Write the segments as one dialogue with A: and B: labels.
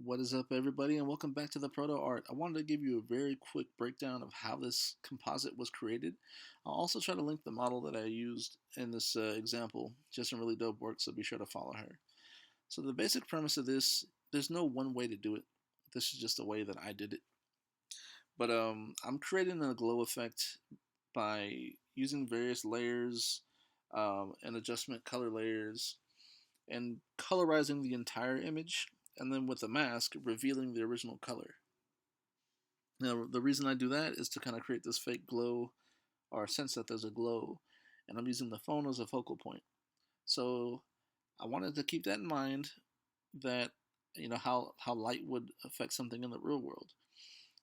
A: What is up, everybody, and welcome back to the TheProtoArt. I wanted to give you a very quick breakdown of how this composite was created. I'll also try to link the model that I used in this example, just some really dope work, so be sure to follow her. So the basic premise of this, there's no one way to do it. This is just the way that I did it. But I'm creating a glow effect by using various layers and adjustment color layers and colorizing the entire image, and then with the mask revealing the original color. Now the reason I do that is to kind of create this fake glow or a sense that there's a glow, and I'm using the phone as a focal point. So I wanted to keep that in mind, that how light would affect something in the real world.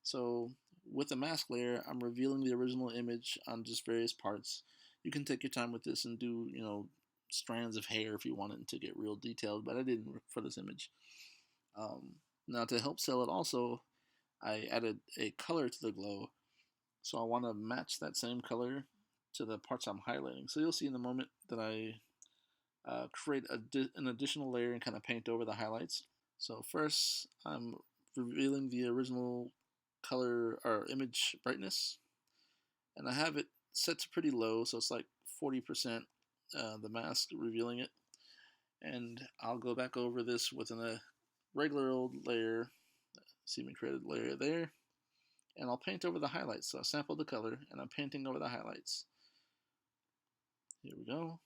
A: So with the mask layer, I'm revealing the original image on just various parts. You can take your time with this and do, strands of hair if you wanted to get real detailed, but I didn't for this image. Now to help sell it also, I added a color to the glow. So I want to match that same color to the parts I'm highlighting. So you'll see in a moment that I create an additional layer and kind of paint over the highlights. So first I'm revealing the original color or image brightness, and I have it set to pretty low, so it's like 40% the mask revealing it. And I'll go back over this with a regular old layer, see me created layer there, and I'll paint over the highlights. So I sampled the color and I'm painting over the highlights. Here we go.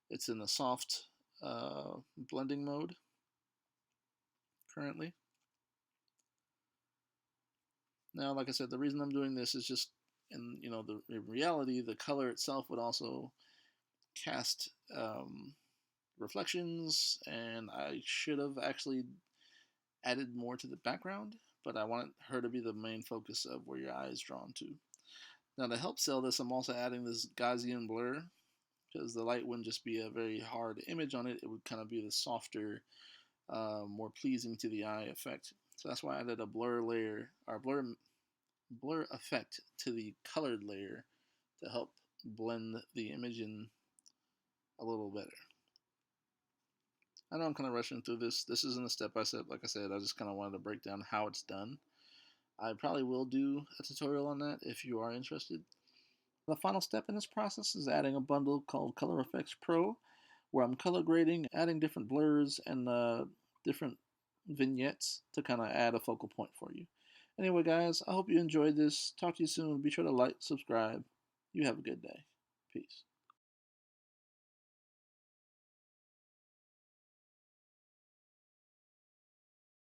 A: It's in the soft blending mode currently. Now, like I said, the reason I'm doing this is just, in reality, the color itself would also cast reflections, and I should have actually added more to the background, but I want her to be the main focus of where your eye is drawn to. Now, to help sell this, I'm also adding this Gaussian blur, because the light wouldn't just be a very hard image on it, it would kind of be the softer, more pleasing to the eye effect. So that's why I added a blur layer, or blur effect to the colored layer to help blend the image in a little better. I know I'm kind of rushing through this. This isn't a step-by-step, like I said. I just kind of wanted to break down how it's done. I probably will do a tutorial on that if you are interested. The final step in this process is adding a bundle called Color Effects Pro, where I'm color grading, adding different blurs and different vignettes to kind of add a focal point for you. Anyway, guys, I hope you enjoyed this. Talk to you soon. Be sure to like, subscribe. You have a good day. Peace.